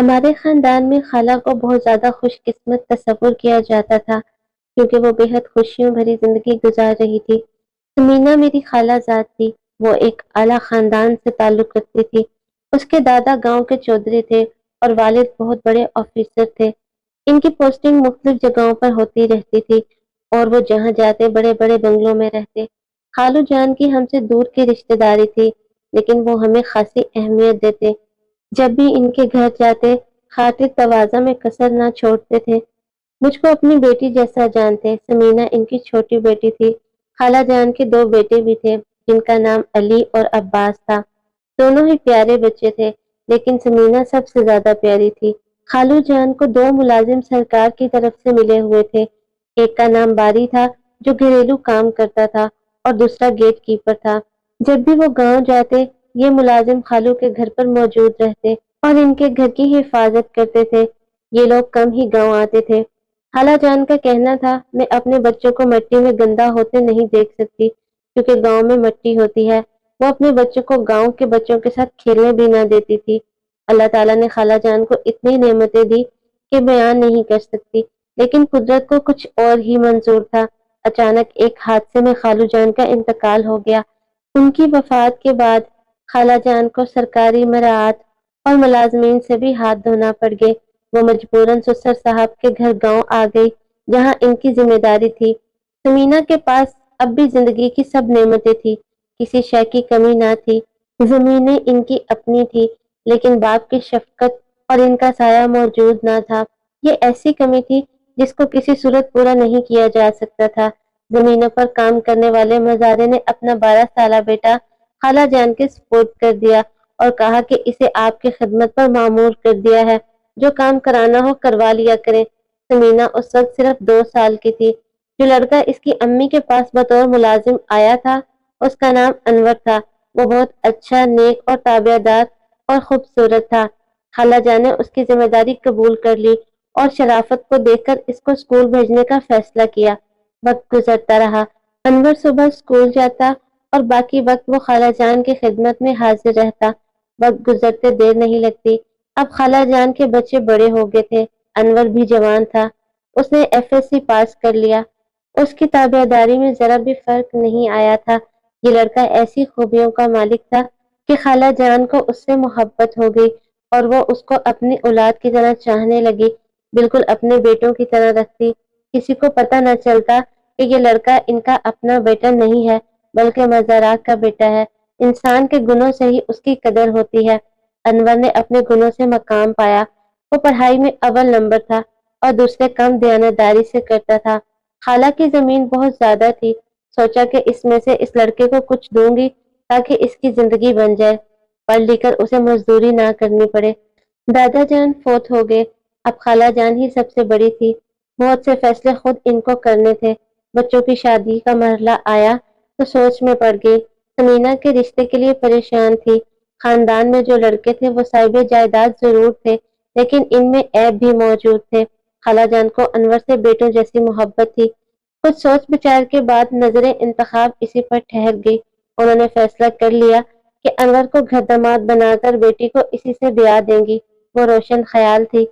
ہمارے خاندان میں خالہ کو بہت زیادہ خوش قسمت تصور کیا جاتا تھا کیونکہ وہ بے حد خوشیوں بھری زندگی گزار رہی تھی۔ سمینا میری خالہ ذات تھی۔ وہ ایک اعلیٰ خاندان سے تعلق رکھتی تھی۔ اس کے دادا گاؤں کے چودھری تھے اور والد بہت بڑے آفیسر تھے۔ ان کی پوسٹنگ مختلف جگہوں پر ہوتی رہتی تھی اور وہ جہاں جاتے بڑے بڑے بنگلوں میں رہتے۔ خالو جان کی ہم سے دور کی رشتہ داری تھی لیکن وہ ہمیں خاصی اہمیت دیتے۔ جب بھی ان کے گھر جاتے خاطر تواضع میں کسر نہ چھوڑتے تھے۔ مجھ کو اپنی بیٹی جیسا جانتے۔ سمینا ان کی چھوٹی بیٹی تھی۔ خالہ جان کے دو بیٹے بھی تھے جن کا نام علی اور عباس تھا۔ دونوں ہی پیارے بچے تھے لیکن سمینا سب سے زیادہ پیاری تھی۔ خالو جان کو دو ملازم سرکار کی طرف سے ملے ہوئے تھے۔ ایک کا نام باری تھا جو گھریلو کام کرتا تھا اور دوسرا گیٹ کیپر تھا۔ جب بھی وہ گاؤں جاتے یہ ملازم خالو کے گھر پر موجود رہتے اور ان کے گھر کی حفاظت کرتے تھے۔ یہ لوگ کم ہی گاؤں آتے تھے۔ خالہ جان کا کہنا تھا میں اپنے بچوں کو مٹی میں گندا ہوتے نہیں دیکھ سکتی کیونکہ گاؤں میں مٹی ہوتی ہے۔ وہ اپنے بچوں کو گاؤں کے بچوں کے ساتھ کھیلنے بھی نہ دیتی تھی۔ اللہ تعالیٰ نے خالہ جان کو اتنی نعمتیں دی کہ بیان نہیں کر سکتی، لیکن قدرت کو کچھ اور ہی منظور تھا۔ اچانک ایک حادثے میں خالو جان کا انتقال ہو گیا۔ ان کی وفات کے بعد خالہ جان کو سرکاری مراعات اور ملازمین سے بھی ہاتھ دھونا پڑ گئے۔ وہ مجبوراً سسر صاحب کے گھر گاؤں آ گئی جہاں ان کی ذمہ داری تھی۔ سمینا کے پاس اب بھی زندگی کی سب نعمتیں تھی، کسی شے کی کمی نہ تھی۔ زمینیں ان کی اپنی تھی لیکن باپ کی شفقت اور ان کا سایہ موجود نہ تھا۔ یہ ایسی کمی تھی جس کو کسی صورت پورا نہیں کیا جا سکتا تھا۔ زمینوں پر کام کرنے والے مزارے نے اپنا 12 سالہ بیٹا خالہ جان کے سپرد کر دیا اور کہا کہ اسے آپ کی خدمت پر مامور کر دیا ہے، جو کام کرانا ہو کروا لیا کرے۔ سمینا اس وقت صرف 2 سال کی تھی۔ جو لڑکا اس کی امی کے پاس بطور ملازم آیا تھا اس کا نام انور تھا۔ وہ بہت اچھا، نیک اور تابع دار اور خوبصورت تھا۔ خالہ جان نے اس کی ذمہ داری قبول کر لی اور شرافت کو دیکھ کر اس کو اسکول بھیجنے کا فیصلہ کیا۔ وقت گزرتا رہا۔ انور صبح اسکول جاتا اور باقی وقت وہ خالہ جان کی خدمت میں حاضر رہتا۔ وقت گزرتے دیر نہیں لگتی۔ اب خالہ جان کے بچے بڑے ہو گئے تھے۔ انور بھی جوان تھا۔ اس نے FSC پاس کر لیا۔ اس کی تابع داری میں ذرا بھی فرق نہیں آیا تھا۔ یہ لڑکا ایسی خوبیوں کا مالک تھا کہ خالہ جان کو اس سے محبت ہو گئی اور وہ اس کو اپنی اولاد کی طرح چاہنے لگی، بالکل اپنے بیٹوں کی طرح رکھتی۔ کسی کو پتہ نہ چلتا کہ یہ لڑکا ان کا اپنا بیٹا نہیں ہے بلکہ مزارات کا بیٹا ہے۔ انسان کے گنوں سے ہی اس کی قدر ہوتی ہے۔ انور نے اپنے گنوں سے مقام پایا۔ وہ پڑھائی میں اول نمبر تھا اور دوسرے کام دیانتداری سے کرتا تھا۔ خالہ کی زمین بہت زیادہ تھی۔ سوچا کہ اس میں سے اس لڑکے کو کچھ دوں گی تاکہ اس کی زندگی بن جائے، پڑھ لکھ کر اسے مزدوری نہ کرنی پڑے۔ دادا جان فوت ہو گئے۔ اب خالہ جان ہی سب سے بڑی تھی۔ بہت سے فیصلے خود ان کو کرنے تھے۔ بچوں کی شادی کا مرحلہ آیا تو سوچ میں پڑ گئی۔ سمینا کے رشتے کے لیے پریشان تھی۔ خاندان میں جو لڑکے تھے وہ صاحب جائیداد ضرور تھے لیکن ان میں عیب بھی موجود تھے۔ خالہ جان کو انور سے بیٹوں جیسی محبت تھی۔ کچھ سوچ بچار کے بعد نظر انتخاب اسی پر ٹھہر گئی۔ انہوں نے فیصلہ کر لیا کہ انور کو گھر داماد بنا کر بیٹی کو اسی سے بیاہ دیں گی۔ وہ روشن خیال تھی،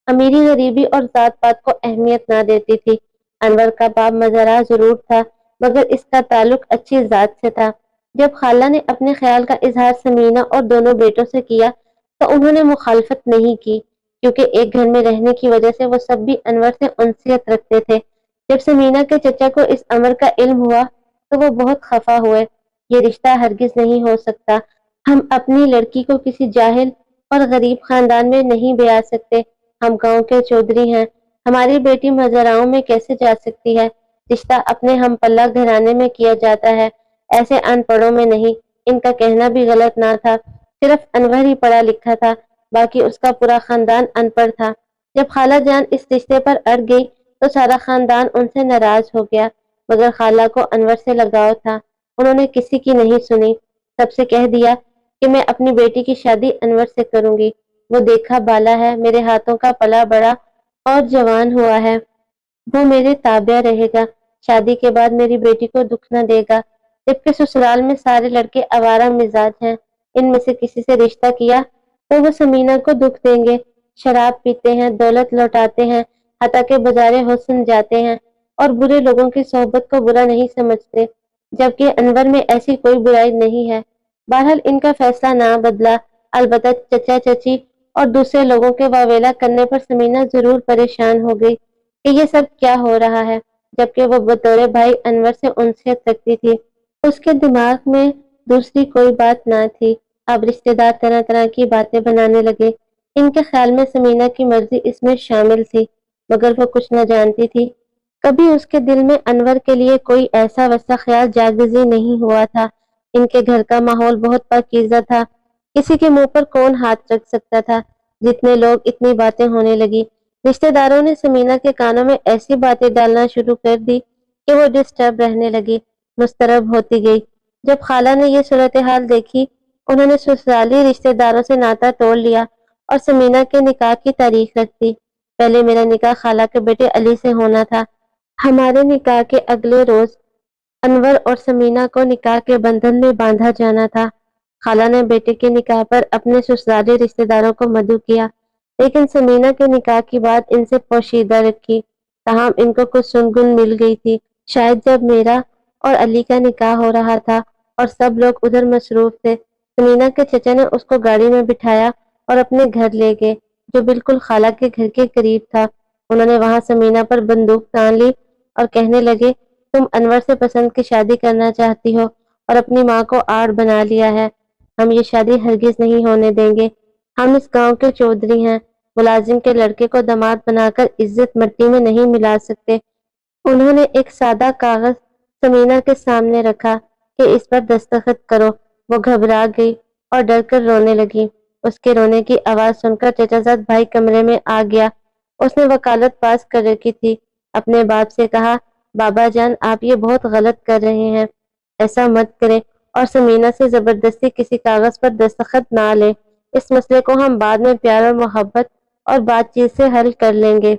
امیری غریبی اور ذات پات کو اہمیت نہ دیتی تھی۔ انور کا باپ مزرعہ ضرور تھا مگر اس کا تعلق اچھی ذات سے تھا۔ جب خالہ نے اپنے خیال کا اظہار سمینا اور دونوں بیٹوں سے کیا تو انہوں نے مخالفت نہیں کی کیونکہ ایک گھر میں رہنے کی وجہ سے وہ سب بھی انور سے انسیت رکھتے تھے۔ جب سمینا کے چچا کو اس امر کا علم ہوا تو وہ بہت خفا ہوئے۔ یہ رشتہ ہرگز نہیں ہو سکتا۔ ہم اپنی لڑکی کو کسی جاہل اور غریب خاندان میں نہیں بیاہ سکتے۔ ہم گاؤں کے چودھری ہیں، ہماری بیٹی مزرعوں میں کیسے جا سکتی ہے؟ رشتہ اپنے ہم پلہ گھرانے میں کیا جاتا ہے، ایسے ان پڑھوں میں نہیں۔ ان کا کہنا بھی غلط نہ تھا۔ صرف انور ہی پڑھا لکھا تھا، باقی اس کا پورا خاندان ان پڑھ تھا۔ جب خالہ جان اس رشتے پر اڑ گئی تو سارا خاندان ان سے ناراض ہو گیا مگر خالہ کو انور سے لگاؤ تھا۔ انہوں نے کسی کی نہیں سنی، سب سے کہہ دیا کہ میں اپنی بیٹی کی شادی انور سے کروں گی۔ وہ دیکھا بالا ہے، میرے ہاتھوں کا پلا بڑا اور جوان ہوا ہے، وہ میرے تابع رہے گا، شادی کے بعد میری بیٹی کو دکھ نہ دے گا۔ جبکہ سسرال میں سارے لڑکے آوارہ مزاج ہیں، ان میں سے کسی سے رشتہ کیا تو وہ سمینا کو دکھ دیں گے، شراب پیتے ہیں، دولت لوٹاتے ہیں، حتیٰ کہ بازار حسن جاتے ہیں اور برے لوگوں کی صحبت کو برا نہیں سمجھتے، جبکہ انور میں ایسی کوئی برائی نہیں ہے۔ بہرحال ان کا فیصلہ نہ بدلا، البتہ چچا چچی اور دوسرے لوگوں کے واویلا کرنے پر ثمینہ ضرور پریشان ہو گئی کہ یہ سب کیا ہو رہا ہے، جبکہ وہ بطور بھائی انور سے انسیت رکھتی تھی۔ اس کے دماغ میں دوسری کوئی بات نہ تھی۔ اب رشتے دار طرح طرح کی باتیں بنانے لگے۔ ان کے خیال میں ثمینہ کی مرضی اس میں شامل تھی، مگر وہ کچھ نہ جانتی تھی۔ کبھی اس کے دل میں انور کے لیے کوئی ایسا ویسا خیال جاگزی نہیں ہوا تھا۔ ان کے گھر کا ماحول بہت پاکیزہ تھا، کسی کے منہ پر کون ہاتھ رکھ سکتا تھا۔ جتنے لوگ اتنی باتیں ہونے لگی، رشتے داروں نے ثمینہ کے کانوں میں ایسی باتیں ڈالنا شروع کر دی کہ وہ ڈسٹرب رہنے لگی، مضطرب ہوتی گئی۔ جب خالہ نے یہ صورتحال دیکھی، انہوں نے سسرالی رشتے داروں سے ناطہ توڑ لیا اور ثمینہ کے نکاح کی تاریخ رکھ دی۔ پہلے میرا نکاح خالہ کے بیٹے علی سے ہونا تھا۔ ہمارے نکاح کے اگلے روز انور اور ثمینہ کو نکاح کے بندھن میں باندھا جانا تھا۔ خالہ نے بیٹے کے نکاح پر اپنے سسرالی رشتے داروں کو مدعو کیا، لیکن ثمینہ کے نکاح کی بات ان سے پوشیدہ رکھی، تاہم ان کو کچھ سنگن مل گئی تھی۔ شاید جب میرا اور علی کا نکاح ہو رہا تھا اور سب لوگ ادھر مصروف تھے، ثمینہ کے چچا نے اس کو گاڑی میں بٹھایا اور اپنے گھر لے گئے، جو بالکل خالہ کے گھر کے قریب تھا۔ انہوں نے وہاں ثمینہ پر بندوق تان لی اور کہنے لگے، تم انور سے پسند کی شادی کرنا چاہتی ہو اور اپنی ماں کو آڑ بنا لیا ہے۔ ہم یہ شادی ہرگز نہیں ہونے دیں گے۔ ہم اس گاؤں کے چودھری ہیں، ملازم کے لڑکے کو داماد بنا کر عزت مٹی میں نہیں ملا سکتے۔ انہوں نے ایک سادہ کاغذ ثمینہ کے سامنے رکھا کہ اس پر دستخط کرو۔ وہ گھبرا گئی اور ڈر کر رونے لگی۔ اس کے رونے کی آواز سن کر چچا زاد بھائی کمرے میں آ گیا۔ اس نے وکالت پاس کر رکھی تھی۔ اپنے باپ سے کہا، بابا جان آپ یہ بہت غلط کر رہے ہیں، ایسا مت کریں اور ثمینہ سے زبردستی کسی کاغذ پر دستخط نہ لیں۔ اس مسئلے کو ہم بعد میں پیار اور محبت اور بات چیت سے حل کر لیں گے۔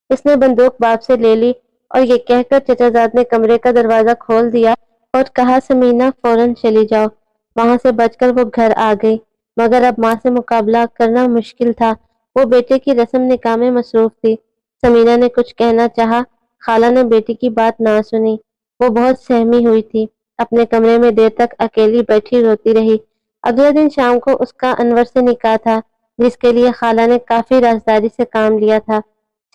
اس نے بندوق باپ سے لے لی اور یہ کہہ کر چچا زاد نے کمرے کا دروازہ کھول دیا اور کہا، ثمینہ فوراً چلی جاؤ۔ وہاں سے بچ کر وہ گھر آ گئی، مگر اب ماں سے مقابلہ کرنا مشکل تھا۔ وہ بیٹے کی رسم نکاح میں مصروف تھی۔ ثمینہ نے کچھ کہنا چاہا، خالہ نے بیٹی کی بات نہ سنی۔ وہ بہت سہمی ہوئی تھی، اپنے کمرے میں دیر تک اکیلی بیٹھی روتی رہی۔ اگلے دن شام کو اس کا انور سے نکاح تھا، جس کے لیے خالہ نے کافی رازداری سے کام لیا تھا۔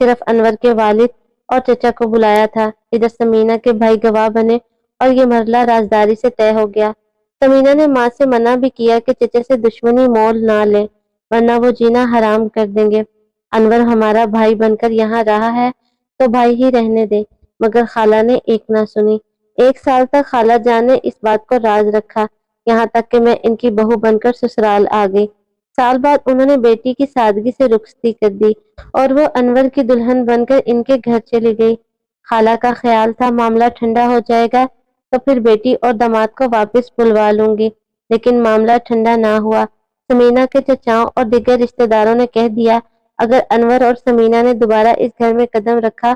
صرف انور کے والد اور چچا کو بلایا تھا۔ ادھر ثمینہ کے بھائی گواہ بنے اور یہ مرحلہ رازداری سے طے ہو گیا۔ ثمینہ نے ماں سے منع بھی کیا کہ چچا سے دشمنی مول نہ لیں، ورنہ وہ جینا حرام کر دیں گے۔ انور ہمارا بھائی بن کر یہاں رہا ہے تو بھائی ہی رہنے دے، مگر خالہ نے ایک نہ سنی۔ 1 سال تک خالہ جان نے اس بات کو راز رکھا، یہاں تک کہ میں ان کی بہو بن کر سسرال آ گئی۔ سال بعد انہوں نے بیٹی کی سادگی سے رخصتی کر دی اور وہ انور کی دلہن بن کر ان کے گھر چلی گئی۔ خالہ کا خیال تھا معاملہ ٹھنڈا ہو جائے گا تو پھر بیٹی اور داماد کو واپس بلوا لوں گی، لیکن معاملہ ٹھنڈا نہ ہوا۔ ثمینہ کے چچاؤں اور دیگر رشتے داروں نے کہہ دیا، اگر انور اور ثمینہ نے دوبارہ اس گھر میں قدم رکھا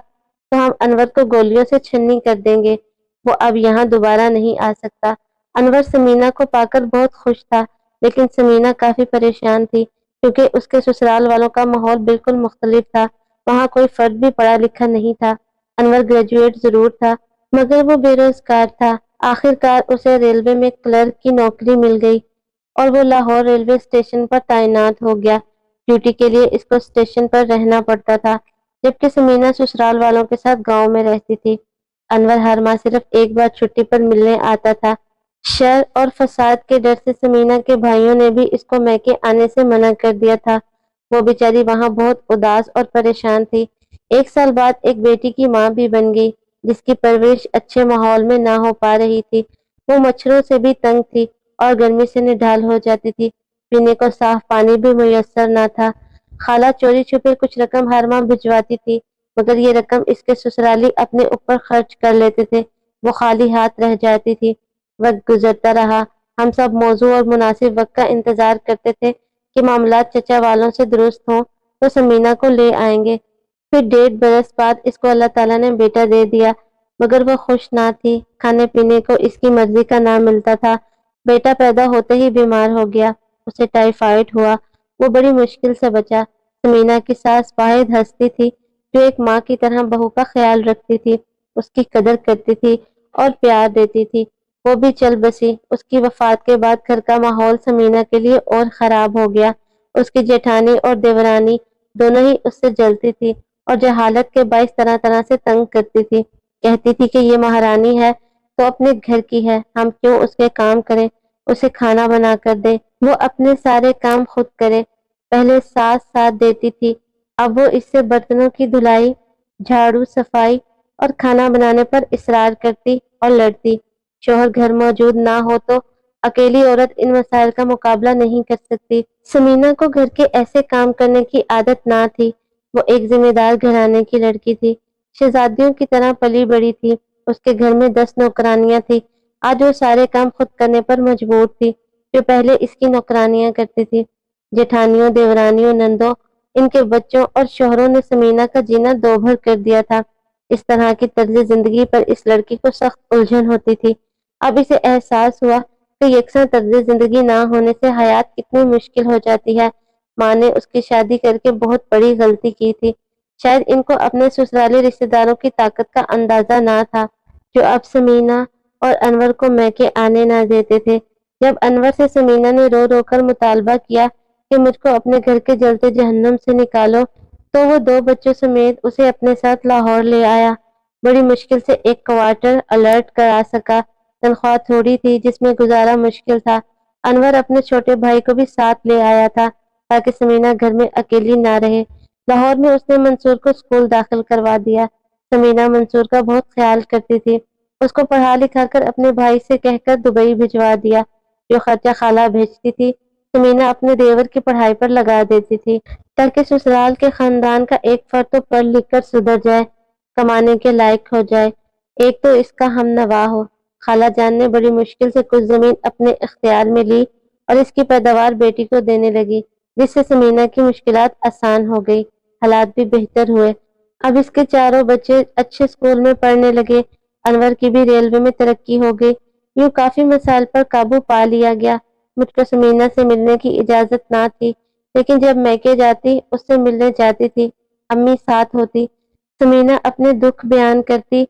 تو ہم انور کو گولیوں سے چھنی کر دیں گے، وہ اب یہاں دوبارہ نہیں آ سکتا۔ انور ثمینہ کو پا کر بہت خوش تھا، لیکن ثمینہ کافی پریشان تھی، کیونکہ اس کے سسرال والوں کا ماحول بالکل مختلف تھا۔ وہاں کوئی فرد بھی پڑھا لکھا نہیں تھا۔ انور گریجویٹ ضرور تھا، مگر وہ بے روزگار تھا۔ آخر کار اسے ریلوے میں کلرک کی نوکری مل گئی اور وہ لاہور ریلوے اسٹیشن پر تعینات ہو گیا۔ ڈیوٹی کے لیے اس کو اسٹیشن پر رہنا پڑتا تھا، جبکہ ثمینہ سسرال والوں کے ساتھ گاؤں میں رہتی تھی۔ انور ہر ماہ صرف ایک بار چھٹی پر ملنے آتا تھا۔ شر اور فساد کے ڈر سے ثمینہ کے بھائیوں نے بھی اس کو میکے آنے سے منع کر دیا تھا۔ وہ بیچاری وہاں بہت اداس اور پریشان تھی۔ 1 سال بعد ایک بیٹی کی ماں بھی بن گئی، جس کی پرورش اچھے ماحول میں نہ ہو پا رہی تھی۔ وہ مچھروں سے بھی تنگ تھی اور گرمی سے نڈھال ہو جاتی تھی۔ پینے کو صاف پانی بھی میسر نہ تھا۔ خالہ چوری چھپے کچھ رقم ہر ماہ بھجواتی تھی، مگر یہ رقم اس کے سسرالی اپنے اوپر خرچ کر لیتے تھے۔ وہ خالی ہاتھ رہ جاتی تھی۔ وقت گزرتا رہا، ہم سب موزوں اور مناسب وقت کا انتظار کرتے تھے کہ معاملات چچا والوں سے درست ہوں تو ثمینہ کو لے آئیں گے۔ پھر 1.5 برس بعد اس کو اللہ تعالیٰ نے بیٹا دے دیا، مگر وہ خوش نہ تھی۔ کھانے پینے کو اس کی مرضی کا نہ ملتا تھا۔ بیٹا پیدا ہوتے ہی بیمار ہو گیا، اسے ٹائیفائڈ ہوا، وہ بڑی مشکل سے بچا۔ سمینا کی ساس واحد ہستی تھی جو ایک ماں کی طرح بہو کا خیال رکھتی تھی، اس کی قدر کرتی تھی اور پیار دیتی تھی۔ وہ بھی چل بسی۔ اس کی وفات کے بعد گھر کا ماحول سمینا کے لیے اور خراب ہو گیا۔ اس کی جیٹھانی اور دیورانی دونوں ہی اس سے جلتی تھی اور جہالت کے باعث طرح طرح سے تنگ کرتی تھی۔ کہتی تھی کہ یہ مہارانی ہے تو اپنے گھر کی ہے، ہم کیوں اس کے کام کریں، اسے کھانا بنا کر دے، وہ اپنے سارے کام خود کرے۔ پہلے ساس ساتھ دیتی تھی، اب وہ اس سے برتنوں کی دھلائی، جھاڑو، صفائی اور کھانا بنانے پر اصرار کرتی اور لڑتی۔ شوہر گھر موجود نہ ہو تو اکیلی عورت ان مسائل کا مقابلہ نہیں کر سکتی۔ سمینا کو گھر کے ایسے کام کرنے کی عادت نہ تھی۔ وہ ایک ذمہ دار گھرانے کی لڑکی تھی، شہزادیوں کی طرح پلی بڑی تھی۔ اس کے گھر میں 10 نوکرانیاں تھیں۔ آج وہ سارے کام خود کرنے پر مجبور تھی جو پہلے اس کی نوکرانیاں کرتی تھی۔ جیٹھانیوں، دیورانیوں، نندوں، ان کے بچوں اور شوہروں نے سمینا کا جینا دوبھر کر دیا تھا۔ اس طرح کی طرز زندگی پر اس لڑکی کو سخت الجھن ہوتی تھی۔ اب اسے احساس ہوا کہ یکساں طرز زندگی نہ ہونے سے حیات کتنی مشکل ہو جاتی ہے۔ ماں نے اس کی شادی کر کے بہت بڑی غلطی کی تھی۔ شاید ان کو اپنے سسرالی رشتہ داروں کی طاقت کا اندازہ نہ تھا جو اب سمینا اور انور کو میکے آنے نہ دیتے تھے۔ جب انور سے سمینا نے رو رو کر مطالبہ کیا کہ مجھ کو اپنے گھر کے جلتے جہنم سے نکالو تو وہ 2 بچوں سمیت اسے اپنے ساتھ لاہور لے آیا۔ بڑی مشکل سے ایک کوارٹر الرٹ کرا سکا۔ تنخواہ تھوڑی تھی جس میں گزارا مشکل تھا۔ انور اپنے چھوٹے بھائی کو بھی ساتھ لے آیا تھا تاکہ سمینا گھر میں اکیلی نہ رہے۔ لاہور میں اس نے منصور کو اسکول داخل کروا دیا۔ سمینا منصور کا بہت خیال کرتی تھی۔ اس کو پڑھا لکھا کر اپنے بھائی سے کہہ کر دبئی بھجوا دیا۔ جو خرچہ خالہ بھیجتی تھی سمینا اپنے دیور کی پڑھائی پر لگا دیتی تھی تاکہ سسرال کے خاندان کا ایک فرد تو پڑھ لکھ کر سدھر جائے، کمانے کے لائق ہو جائے، ایک تو اس کا ہم نوا ہو۔ خالہ جان نے بڑی مشکل سے کچھ زمین اپنے اختیار میں لی اور اس کی پیداوار بیٹی کو دینے لگی، جس سے سمینا کی مشکلات آسان ہو گئی، حالات بھی بہتر ہوئے۔ اب اس کے چاروں بچے اچھے اسکول میں پڑھنے لگے۔ انور کی بھی ریلوے میں ترقی ہو گئی۔ یوں کافی مسائل پر قابو پا لیا گیا۔ مجھ کو سمینا سے ملنے کی اجازت نہ تھی، لیکن جب میکے جاتی اس سے ملنے جاتی تھی۔ امی ساتھ ہوتی، سمینا اپنے دکھ بیان کرتی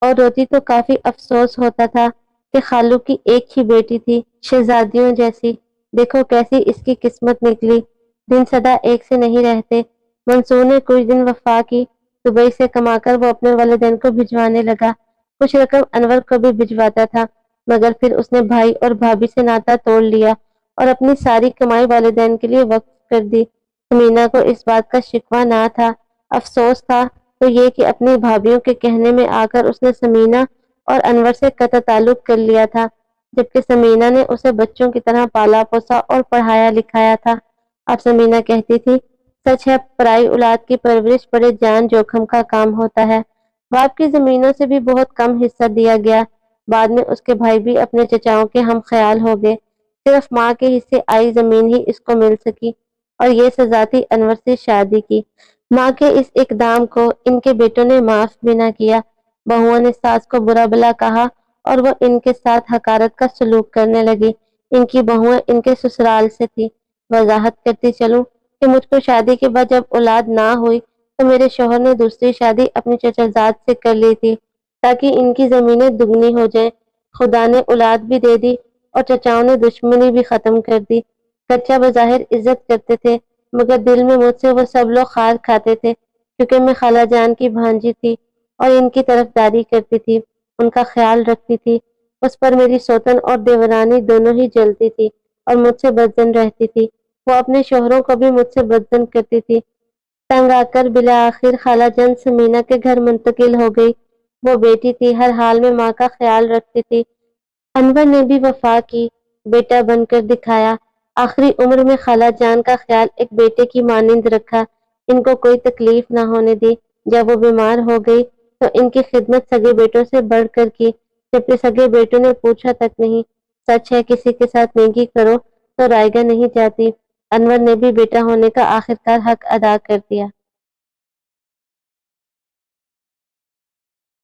اور روتی تو کافی افسوس ہوتا تھا کہ خالو کی ایک ہی بیٹی تھی، شہزادیوں جیسی، دیکھو کیسی اس کی قسمت نکلی۔ دن سدا ایک سے نہیں رہتے۔ منصور نے کچھ دن وفا کی۔ دبئی سے کما کر وہ اپنے والدین کو بھجوانے لگا۔ کچھ رقم انور کو بھی بھجواتا تھا، مگر پھر اس نے بھائی اور بھابھی سے ناتا توڑ لیا اور اپنی ساری کمائی والدین کے لیے وقف کر دی۔ سمینا کو اس بات کا شکوہ نہ تھا، افسوس تھا تو یہ کہ اپنی بھابھیوں کے کہنے میں آ کر اس نے سمینا اور انور سے قطع تعلق کر لیا تھا، جبکہ سمینا نے اسے بچوں کی طرح پالا پوسا اور پڑھایا لکھایا تھا۔ اب سمینا کہتی تھی، سچ ہے پرائی اولاد کی پرورش بڑے جان جوخم کا کام ہوتا ہے۔ باپ کی زمینوں سے بھی بہت کم حصہ دیا گیا۔ بعد میں اس کے بھائی بھی اپنے چچاؤں کے ہم خیال ہو گئے۔ صرف ماں کے حصے آئی زمین ہی اس کو مل سکی اور یہ سزا تھی انور سے شادی کی۔ ماں کے اس اقدام کو ان کے بیٹوں نے معاف بھی نہ کیا۔ بہوؤں نے ساس کو برا بلا کہا اور وہ ان کے ساتھ حقارت کا سلوک کرنے لگی۔ ان کی بہویں ان کے سسرال سے تھی۔ وضاحت کرتی چلوں کہ مجھ کو شادی کے بعد جب اولاد نہ ہوئی تو میرے شوہر نے دوسری شادی اپنی چچا زاد سے کر لی تھی تاکہ ان کی زمینیں دگنی ہو جائیں۔ خدا نے اولاد بھی دے دی اور چچاؤں نے دشمنی بھی ختم کر دی۔ کچا بظاہر عزت کرتے تھے مگر دل میں مجھ سے وہ سب لوگ خار کھاتے تھے کیونکہ میں خالہ جان کی بھانجی تھی اور ان کی طرفداری کرتی تھی، ان کا خیال رکھتی تھی۔ اس پر میری سوتن اور دیورانی دونوں ہی جلتی تھی اور مجھ سے بدظن رہتی تھی۔ وہ اپنے شوہروں کو بھی مجھ سے بدظن کرتی تھی۔ تنگ آ کر بالآخر خالہ جان سمینا کے گھر منتقل ہو گئی۔ وہ بیٹی تھی، ہر حال میں ماں کا خیال رکھتی تھی۔ انور نے بھی وفا کی، بیٹا بن کر دکھایا۔ آخری عمر میں خالہ جان کا خیال ایک بیٹے کی مانند رکھا، ان کو کوئی تکلیف نہ ہونے دی۔ جب وہ بیمار ہو گئی تو ان کی خدمت سگے بیٹوں سے بڑھ کر کی، جبکہ سگے بیٹوں نے پوچھا تک نہیں۔ سچ ہے کسی کے ساتھ نیکی کرو تو رائیگاں نہیں جاتی۔ انور نے بھی بیٹا ہونے کا آخرکار حق ادا کر دیا۔